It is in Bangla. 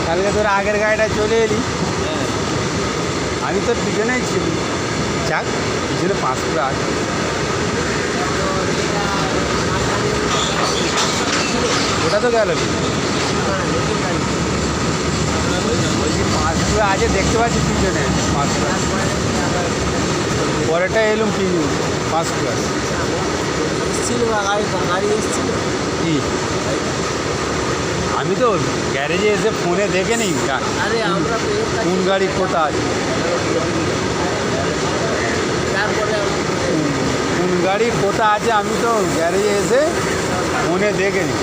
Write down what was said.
কালকে তোর আগের গাড়িটা চলে এলি, আমি তোর পিছনেই ছিলি। যাক, পিছনে 5 ফুট আগে ওটা তো গেল। বলছি 5 ফুট আছে, দেখতে পাচ্ছি পিছনে 5 ফুট। পরেরটা এলুম কি 5 ফুট কি? আমি তো গ্যারেজে এসে ফোনে দেখে নিই কোন গাড়ি কোথা আছে, কোন গাড়ি কোথা আছে আমি তো গ্যারেজে এসে ফোনে দেখে নিই।